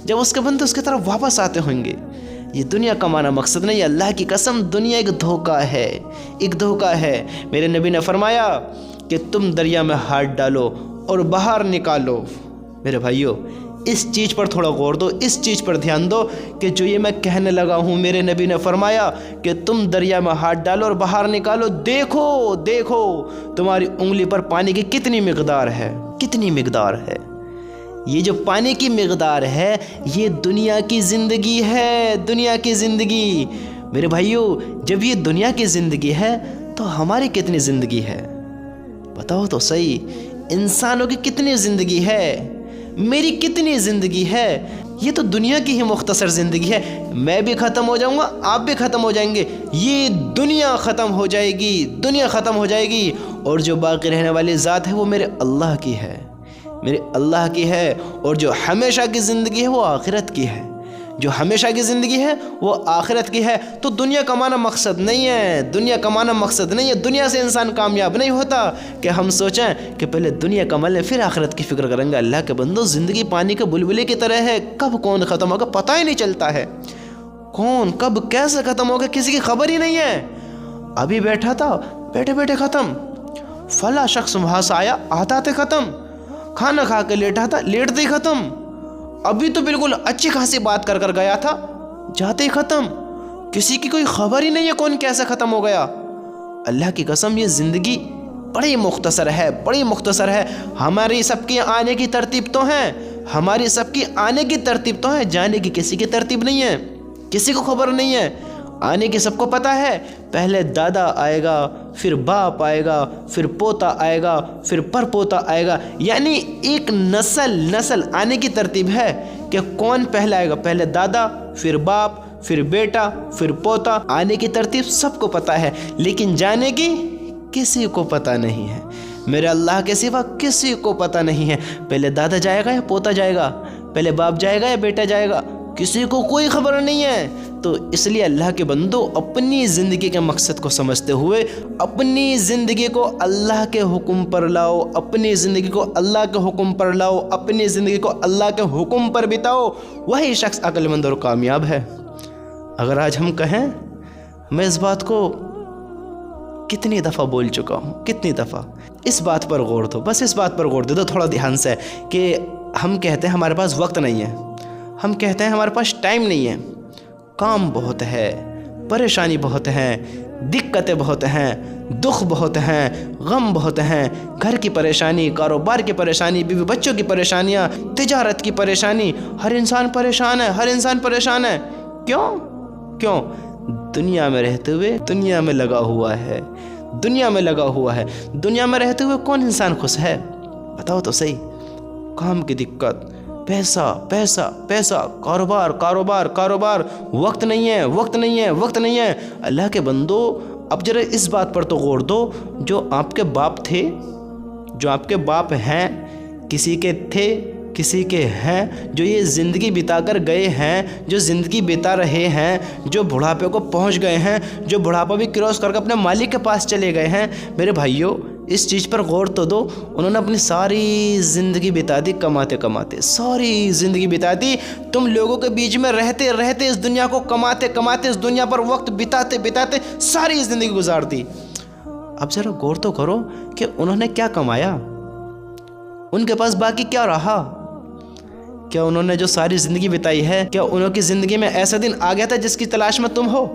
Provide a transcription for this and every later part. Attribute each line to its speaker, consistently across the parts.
Speaker 1: جب اس کے بندے اس کی طرف واپس آتے ہوں گے۔ یہ دنیا کمانا مقصد نہیں ہے، اللہ کی قسم دنیا ایک دھوکہ ہے، ایک دھوکہ ہے۔ میرے نبی نے فرمایا کہ تم دریا میں ہاتھ ڈالو اور باہر نکالو۔ میرے بھائیو اس چیز پر تھوڑا غور دو، اس چیز پر دھیان دو کہ جو یہ میں کہنے لگا ہوں، میرے نبی نے فرمایا کہ تم دریا میں ہاتھ ڈالو اور باہر نکالو، دیکھو دیکھو تمہاری انگلی پر پانی کی کتنی مقدار ہے، کتنی مقدار ہے۔ یہ جو پانی کی مقدار ہے یہ دنیا کی زندگی ہے، دنیا کی زندگی۔ میرے بھائیو جب یہ دنیا کی زندگی ہے تو ہماری کتنی زندگی ہے بتاؤ تو صحیح۔ انسانوں کی کتنی زندگی ہے، میری کتنی زندگی ہے؟ یہ تو دنیا کی ہی مختصر زندگی ہے۔ میں بھی ختم ہو جاؤں گا، آپ بھی ختم ہو جائیں گے، یہ دنیا ختم ہو جائے گی، دنیا ختم ہو جائے گی، اور جو باقی رہنے والی ذات ہے وہ میرے اللہ کی ہے، میرے اللہ کی ہے۔ اور جو ہمیشہ کی زندگی ہے وہ آخرت کی ہے، جو ہمیشہ کی زندگی ہے وہ آخرت کی ہے۔ تو دنیا کمانا مقصد نہیں ہے، دنیا کمانا مقصد نہیں ہے۔ دنیا سے انسان کامیاب نہیں ہوتا کہ ہم سوچیں کہ پہلے دنیا کما لیں پھر آخرت کی فکر کریں گے۔ اللہ کے بندو زندگی پانی کے بلبلے کی طرح ہے، کب کون ختم ہوگا پتہ ہی نہیں چلتا ہے، کون کب کیسے ختم ہوگا کسی کی خبر ہی نہیں ہے۔ ابھی بیٹھا تھا بیٹھے بیٹھے ختم، فلاں شخص وہاں سے آیا آتے آتے ختم، کھانا کھا کے لیٹا تھا لیٹتے ہی ختم، ابھی تو بالکل اچھی خاصی بات کر کر گیا تھا جاتے ہی ختم، کسی کی کوئی خبر ہی نہیں ہے کون کیسے ختم ہو گیا۔ اللہ کی قسم یہ زندگی بڑی مختصر ہے، بڑی مختصر ہے۔ ہماری سب کی آنے کی ترتیب تو ہیں، ہماری سب کی آنے کی ترتیب تو ہے، جانے کی کسی کی ترتیب نہیں ہے، کسی کو خبر نہیں ہے۔ آنے کی سب کو پتہ ہے، پہلے دادا آئے گا، پھر باپ آئے گا، پھر پوتا آئے گا، پھر پر پوتا آئے گا، یعنی ایک نسل آنے کی ترتیب ہے کہ کون پہلے آئے گا، پہلے دادا، پھر باپ، پھر بیٹا، پھر پوتا، آنے کی ترتیب سب کو پتہ ہے، لیکن جانے کی کسی کو پتہ نہیں ہے۔ میرے اللہ کے سوا کسی کو پتہ نہیں ہے، پہلے دادا جائے گا یا پوتا جائے گا، پہلے باپ جائے گا یا بیٹا جائے گا، کسی کو کوئی خبر نہیں ہے۔ تو اس لیے اللہ کے بندو اپنی زندگی کے مقصد کو سمجھتے ہوئے اپنی زندگی کو اللہ کے حکم پر لاؤ، اپنی زندگی کو اللہ کے حکم پر لاؤ، اپنی زندگی کو اللہ کے حکم پر بتاؤ، وہی شخص عقل مند اور کامیاب ہے۔ اگر آج ہم کہیں، میں اس بات کو کتنی دفعہ بول چکا ہوں، کتنی دفعہ، اس بات پر غور دو، بس اس بات پر غور دے دو تھوڑا دھیان سے، کہ ہم کہتے ہیں ہمارے پاس وقت نہیں ہے، ہم کہتے ہیں ہمارے پاس ٹائم نہیں ہے، کام بہت ہے، پریشانی بہت ہیں، دقتیں بہت ہیں، دکھ بہت ہیں، غم بہت ہیں، گھر کی پریشانی، کاروبار کی پریشانی، بیوی بچوں کی پریشانیاں، تجارت کی پریشانی، ہر انسان پریشان ہے، ہر انسان پریشان ہے۔ کیوں؟ دنیا میں رہتے ہوئے دنیا میں لگا ہوا ہے، دنیا میں لگا ہوا ہے۔ دنیا میں رہتے ہوئے کون انسان خوش ہے بتاؤ تو صحیح؟ کام کی دقت، پیسہ پیسہ پیسہ، کاروبار، وقت نہیں ہے۔ اللہ کے بندو اب ذرا اس بات پر تو غور دو، جو آپ کے باپ تھے، جو آپ کے باپ ہیں، کسی کے تھے کسی کے ہیں، جو یہ زندگی بتا کر گئے ہیں، جو زندگی بتا رہے ہیں، جو بڑھاپے کو پہنچ گئے ہیں، جو بڑھاپا بھی کراس کر کے اپنے مالک کے پاس چلے گئے ہیں، میرے بھائیوں اس چیز پر غور تو دو، انہوں نے اپنی ساری زندگی بتا دی کماتے، ساری زندگی بتا دی، تم لوگوں کے بیچ میں رہتے اس دنیا کو کماتے اس دنیا پر وقت بتاتے ساری زندگی گزار دی۔ اب ذرا غور تو کرو کہ انہوں نے کیا کمایا، ان کے پاس باقی کیا رہا؟ کیا انہوں نے جو ساری زندگی بتائی ہے، کیا انہوں کی زندگی میں ایسا دن آ گیا تھا جس کی تلاش میں تم ہو؟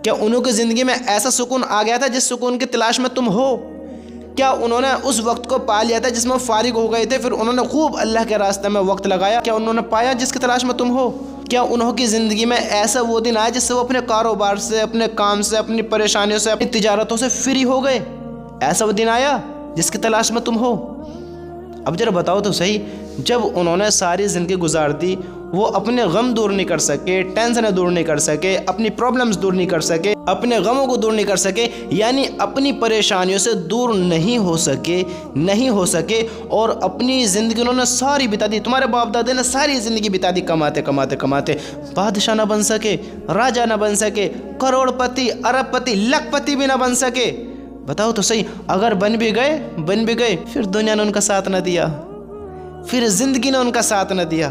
Speaker 1: کیا انہوں کی زندگی میں ایسا سکون آ گیا تھا جس سکون کی تلاش میں تم ہو؟ کیا انہوں نے اس وقت کو پا لیا تھا جس میں فارغ ہو گئے تھے، پھر انہوں نے خوب اللہ کے راستے میں وقت لگایا؟ کیا انہوں نے پایا جس کی تلاش میں تم ہو؟ کیا انہوں کی زندگی میں ایسا وہ دن آیا جس سے وہ اپنے کاروبار سے، اپنے کام سے، اپنی پریشانیوں سے، اپنی تجارتوں سے فری ہو گئے؟ ایسا وہ دن آیا جس کی تلاش میں تم ہو؟ اب ذرا بتاؤ تو صحیح، جب انہوں نے ساری زندگی گزار دی، وہ اپنے غم دور نہیں کر سکے، ٹینشنیں دور نہیں کر سکے، اپنی پرابلمز دور نہیں کر سکے، اپنے غموں کو دور نہیں کر سکے، یعنی اپنی پریشانیوں سے دور نہیں ہو سکے، اور اپنی زندگی انہوں نے ساری بتا دی۔ تمہارے باپ دادے نے ساری زندگی بتا دی کماتے، بادشاہ نہ بن سکے، راجہ نہ بن سکے، کروڑ پتی، ارب پتی، لکھ پتی بھی نہ بن سکے۔ بتاؤ تو صحیح، اگر بن بھی گئے پھر دنیا نے ان کا ساتھ نہ دیا، پھر زندگی نے ان کا ساتھ نہ دیا،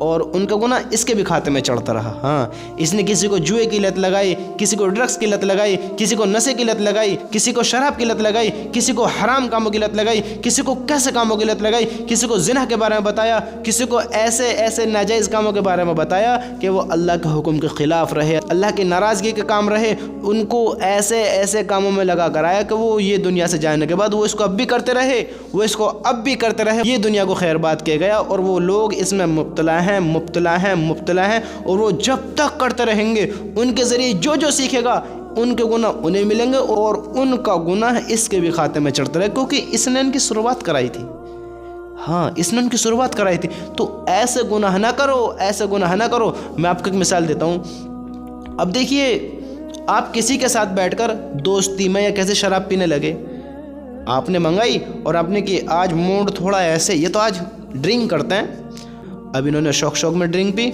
Speaker 1: اور ان کا گناہ اس کے بھی کھاتے میں چڑھتا رہا۔ ہاں، اس نے کسی کو جوئے کی لت لگائی، کسی کو ڈرگس کی لت لگائی، کسی کو نشے کی لت لگائی، کسی کو شراب کی لت لگائی، کسی کو حرام کاموں کی لت لگائی، کسی کو کیسے کاموں کی لت لگائی، کسی کو زنا کے بارے میں بتایا، کسی کو ایسے ناجائز کاموں کے بارے میں بتایا کہ وہ اللہ کے حکم کے خلاف رہے، اللہ کی ناراضگی کے کام رہے۔ ان کو ایسے کاموں میں لگا کر آیا کہ وہ یہ دنیا سے جانے کے بعد وہ اس کو اب بھی کرتے رہے، وہ اس کو اب بھی کرتے رہے۔ یہ دنیا کو خیر بات کہہ گیا اور وہ لوگ اس میں مبتلا ہیں اور وہ جب تک کرتے رہیں گے ان کے ذریعے جو سیکھے گا ان کے گناہ انہیں ملیں گے اور ان کا گناہ اس کے بھی کھاتے میں چڑھتا رہے، کیونکہ اس نے ان کی شروعات کرائی تھی۔ ہاں، اس نے ان کی شروعات کرائی تھی۔ تو ایسے گناہ نہ کرو۔ میں آپ کو ایک مثال دیتا ہوں۔ اب دیکھیے، آپ کسی کے ساتھ بیٹھ کر دوستی میں یا کیسے شراب پینے لگے، آپ نے منگائی اور آپ نے کہ آج موڈ تھوڑا ایسے، یہ تو آج ڈرنک کرتے ہیں۔ اب انہوں نے شوق میں ڈرنک پی،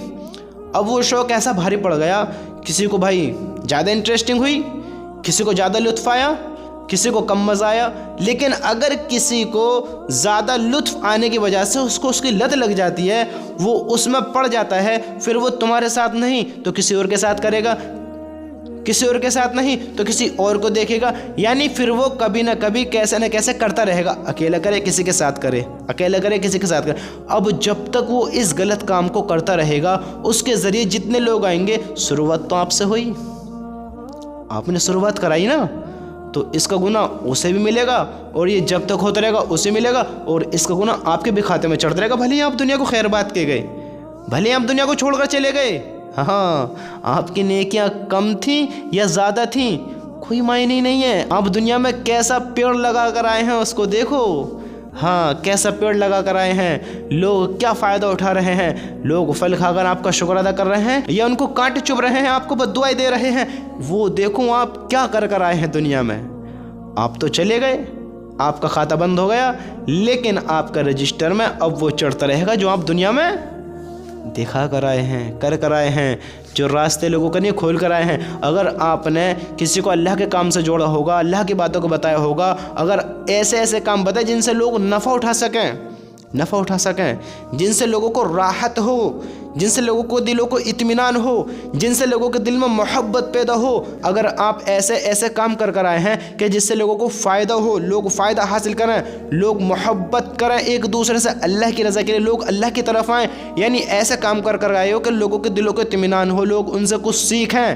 Speaker 1: اب وہ شوق ایسا بھاری پڑ گیا، کسی کو بھائی زیادہ انٹرسٹنگ ہوئی، کسی کو زیادہ لطف آیا، کسی کو کم مزہ آیا۔ لیکن اگر کسی کو زیادہ لطف آنے کی وجہ سے اس کی لت لگ جاتی ہے، وہ اس میں پڑ جاتا ہے، پھر وہ تمہارے ساتھ نہیں تو کسی اور کے ساتھ کرے گا، کسی اور کے ساتھ نہیں تو کسی اور کو دیکھے گا، یعنی پھر وہ کبھی نہ کبھی کیسے نہ کیسے کرتا رہے گا، اکیلا کرے کسی کے ساتھ کرے، اکیلا کرے کسی کے ساتھ کرے۔ اب جب تک وہ اس غلط کام کو کرتا رہے گا، اس کے ذریعے جتنے لوگ آئیں گے، شروعات تو آپ سے ہوئی، آپ نے شروعات کرائی نا، تو اس کا گناہ اسے بھی ملے گا اور یہ جب تک ہوتا رہے گا اسے ملے گا اور اس کا گناہ آپ کے بھی کھاتے میں چڑھتا رہے گا، بھلے آپ دنیا کو خیر بات کے گئے، بھلے آپ دنیا کو چھوڑ کر چلے گئے۔ ہاں، آپ کی نیکیاں کم تھیں یا زیادہ تھیں کوئی معنی نہیں ہے، آپ دنیا میں کیسا پیڑ لگا کر آئے ہیں اس کو دیکھو۔ ہاں، کیسا پیڑ لگا کر آئے ہیں، لوگ کیا فائدہ اٹھا رہے ہیں، لوگ پھل کھا کر آپ کا شکر ادا کر رہے ہیں یا ان کو کانٹے چبھ رہے ہیں، آپ کو بد دعائیں دے رہے ہیں، وہ دیکھو آپ کیا کر آئے ہیں دنیا میں۔ آپ تو چلے گئے، آپ کا کھاتہ بند ہو گیا، لیکن آپ کا رجسٹر میں اب وہ چڑھتا رہے گا جو آپ دنیا میں دکھا کر آئے ہیں، کر آئے ہیں، جو راستے لوگوں کا نہیں کھول کر آئے ہیں۔ اگر آپ نے کسی کو اللہ کے کام سے جوڑا ہوگا، اللہ کی باتوں کو بتایا ہوگا، اگر ایسے کام بتائے جن سے لوگ نفع اٹھا سکیں، جن سے لوگوں کو راحت ہو، جن سے لوگوں کو دلوں کو اطمینان ہو، جن سے لوگوں کے دل میں محبت پیدا ہو، اگر آپ ایسے کام کر آئے ہیں کہ جس سے لوگوں کو فائدہ ہو، لوگ فائدہ حاصل کریں، لوگ محبت کریں ایک دوسرے سے، اللہ کی رضا کے لیے لوگ اللہ کی طرف آئیں، یعنی ایسے کام کر آئے ہو کہ لوگوں کے دلوں کو اطمینان ہو، لوگ ان سے کچھ سیکھیں،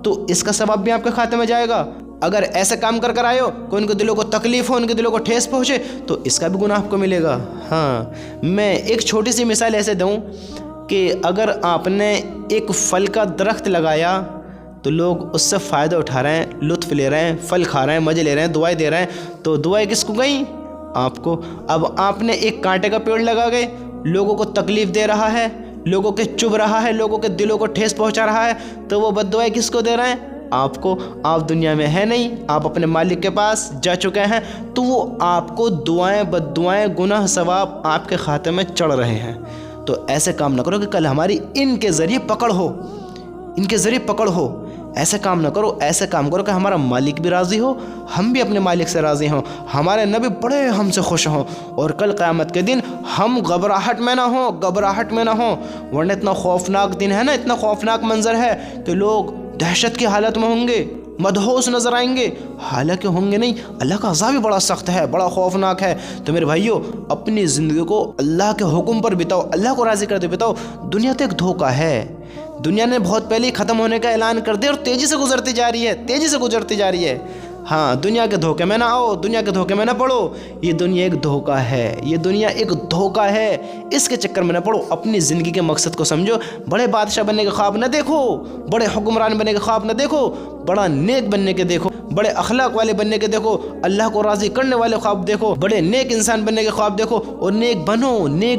Speaker 1: تو اس کا ثواب بھی آپ کے کھاتے میں جائے گا۔ اگر ایسے کام کر آئے ہو کہ ان کے دلوں کو تکلیف ہو، ان کے دلوں کو ٹھیس پہنچے، تو اس کا بھی گناہ آپ کو ملے گا۔ ہاں، میں ایک چھوٹی سی مثال ایسے دوں کہ اگر آپ نے ایک پھل کا درخت لگایا تو لوگ اس سے فائدہ اٹھا رہے ہیں، لطف لے رہے ہیں، پھل کھا رہے ہیں، مزے لے رہے ہیں، دعائیں دے رہے ہیں، تو دعائیں کس کو گئیں؟ آپ کو۔ اب آپ نے ایک کانٹے کا پیڑ لگا گئے، لوگوں کو تکلیف دے رہا ہے، لوگوں کے چبھ رہا ہے، لوگوں کے دلوں کو ٹھیس پہنچا رہا ہے، تو وہ بد دعائیں کس کو دے رہے ہیں؟ آپ کو۔ آپ دنیا میں ہے نہیں، آپ اپنے مالک کے پاس جا چکے ہیں، تو وہ آپ کو دعائیں بد دعائیں گناہ ثواب آپ کے کھاتے میں چڑھ رہے ہیں۔ تو ایسے کام نہ کرو کہ کل ہماری ان کے ذریعے پکڑ ہو، ایسے کام نہ کرو، ایسے کام کرو کہ ہمارا مالک بھی راضی ہو، ہم بھی اپنے مالک سے راضی ہوں، ہمارے نبی بڑے ہم سے خوش ہوں، اور کل قیامت کے دن ہم گھبراہٹ میں نہ ہوں، ورنہ اتنا خوفناک دن ہے نا، اتنا خوفناک منظر ہے کہ لوگ دہشت کی حالت میں ہوں گے، مدہوش نظر آئیں گے، حالانکہ ہوں گے نہیں۔ اللہ کا عذاب بھی بڑا سخت ہے، بڑا خوفناک ہے۔ تو میرے بھائیو، اپنی زندگی کو اللہ کے حکم پر بتاؤ، اللہ کو راضی کرتے بتاؤ۔ دنیا تو ایک دھوکہ ہے، دنیا نے بہت پہلے ختم ہونے کا اعلان کر دیا اور تیزی سے گزرتی جا رہی ہے۔ ہاں، دنیا کے دھوکے میں نہ آؤ، دنیا کے دھوکے میں نہ پڑو، یہ دنیا ایک دھوکہ ہے، اس کے چکر میں نہ پڑو، اپنی زندگی کے مقصد کو سمجھو۔ بڑے بادشاہ بننے کے خواب نہ دیکھو، بڑے حکمران بننے کے خواب نہ دیکھو، بڑا نیک بننے کے دیکھو، بڑے اخلاق والے بننے کے دیکھو، اللہ کو راضی کرنے والے خواب دیکھو، بڑے نیک انسان بننے کے خواب دیکھو، اور نیک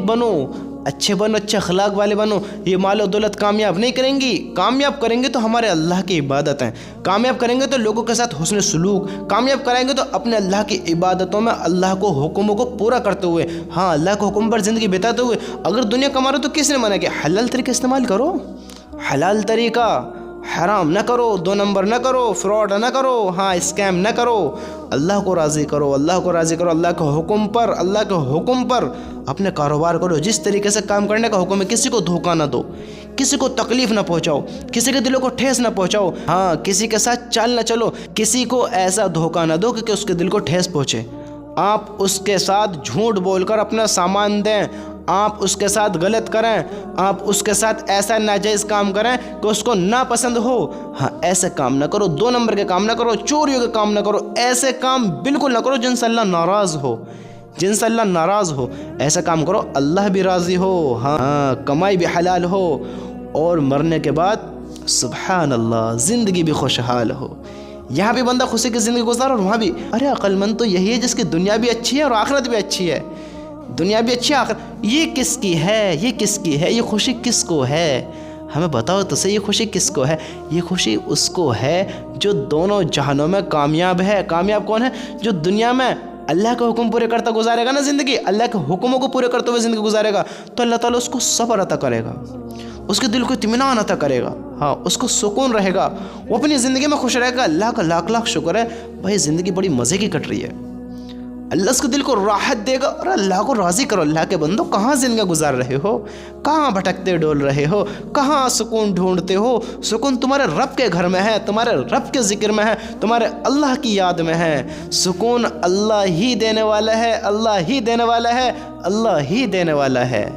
Speaker 1: بنو، اچھے اخلاق والے بنو۔ یہ مال و دولت کامیاب نہیں کریں گی، کامیاب کریں گے تو ہمارے اللہ کی عبادت ہیں، کامیاب کریں گے تو لوگوں کے ساتھ حسن سلوک، کامیاب کریں گے تو اپنے اللہ کی عبادتوں میں اللہ کو حکموں کو پورا کرتے ہوئے، ہاں، اللہ کو حکم پر زندگی بتاتے ہوئے۔ اگر دنیا کما رہے تو کس نے منع کیا؟ حلال طریقہ استعمال کرو، حرام نہ کرو، 2 نمبر نہ کرو، فراڈ نہ کرو، ہاں اسکیم نہ کرو، اللہ کو راضی کرو، اللہ کو راضی کرو، اللہ کے حکم پر اپنے کاروبار کرو، جس طریقے سے کام کرنے کا حکم ہے، کسی کو دھوکہ نہ دو، کسی کو تکلیف نہ پہنچاؤ، کسی کے دلوں کو ٹھیس نہ پہنچاؤ، ہاں کسی کے ساتھ چال نہ چلو، کسی کو ایسا دھوکہ نہ دو کہ اس کے دل کو ٹھیس پہنچے، آپ اس کے ساتھ جھوٹ بول کر اپنا سامان دیں، آپ اس کے ساتھ غلط کریں، آپ اس کے ساتھ ایسا ناجائز کام کریں کہ اس کو ناپسند ہو، ہاں ایسے کام نہ کرو، 2 نمبر کے کام نہ کرو، چوریوں کے کام نہ کرو، ایسے کام بالکل نہ کرو جن سے اللہ ناراض ہو، ایسا کام کرو اللہ بھی راضی ہو، ہاں کمائی بھی حلال ہو، اور مرنے کے بعد سبحان اللہ زندگی بھی خوشحال ہو، یہاں بھی بندہ خوشی کی زندگی گزار اور وہاں بھی، ارے عقل مند تو یہی ہے جس کی دنیا بھی اچھی ہے اور آخرت بھی اچھی ہے، دنیا بھی اچھی ہے آخرت، یہ کس کی ہے، یہ خوشی کس کو ہے، ہمیں بتاؤ تو صحیح، یہ خوشی کس کو ہے، یہ خوشی اس کو ہے جو دونوں جہانوں میں کامیاب ہے، کامیاب کون ہے، جو دنیا میں اللہ کے حکم پورے کرتا گزارے گا نا زندگی، اللہ کے حکموں کو پورے کرتے ہوئے زندگی گزارے گا تو اللہ تعالیٰ اس کو صبر عطا کرے گا، اس کے دل کو اطمینان عطا کرے گا، ہاں اس کو سکون رہے گا، وہ اپنی زندگی میں خوش رہے گا، اللہ کا لاکھ لاکھ شکر ہے بھائی زندگی بڑی مزے کی کٹ رہی ہے، اللہ اس کے دل کو راحت دے گا، اور اللہ کو راضی کرو، اللہ کے بندو کہاں زندگی گزار رہے ہو، کہاں بھٹکتے ڈول رہے ہو، کہاں سکون ڈھونڈتے ہو، سکون تمہارے رب کے گھر میں ہے، تمہارے رب کے ذکر میں ہے، تمہارے اللہ کی یاد میں ہے، سکون اللہ ہی دینے والا ہے، اللہ ہی دینے والا ہے، اللہ ہی دینے والا ہے۔